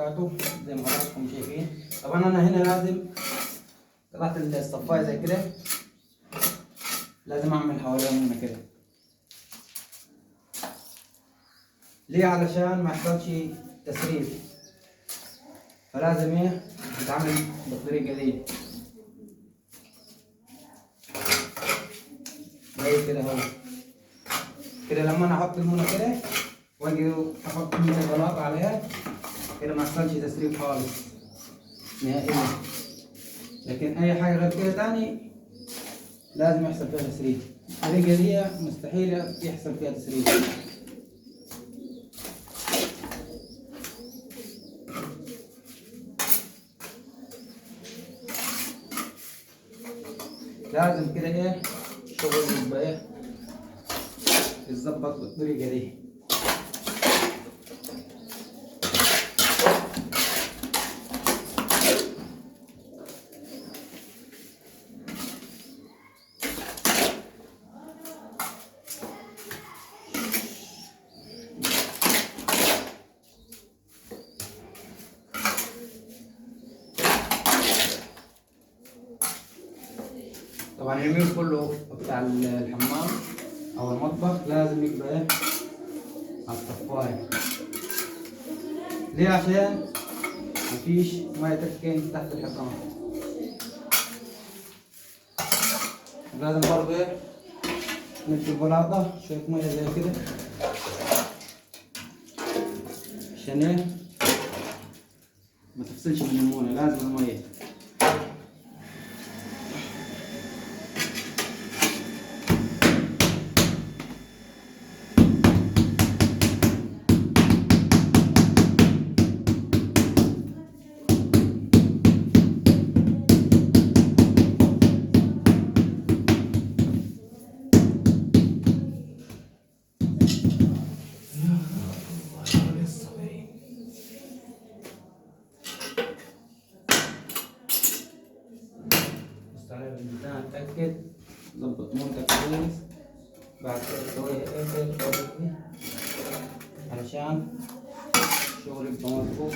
وبركاته. زي ما حضراتكم شايفين طبعا انا هنا لازم قطعت الصفاية زي كده، لازم اعمل حواليهم هنا كده. ليه؟ علشان ما يحصلش تسريب، فلازم ايه يتعمل بالطريقة دي زي كده اهو. كده لما انا احط المونة كده واجي احط مونة بلاط عليها كده ما يحصلش تسريب خالص نهائيا. لكن اي حاجة غير كده تاني لازم يحصل فيها تسريب. الطريقة دي مستحيل يحصل فيها تسريب. لازم كده ايه الشغل يبقى ايه يتظبط بالطريقة دي. طبعا اليمين كله بتاع الحمام او المطبخ لازم يبقى ايه على الصفاية. ليه؟ عشان مفيش مية تركين تحت الحيطان. لازم برضه ايه ندي البلاطة شوية مية زي كده عشان ايه ما تفصلش من المونة. لازم المية. على البتاع اتأكد ظبط مونتك كويس. بعد كده تسويها ايه علشان الشغل يبقى مظبوط.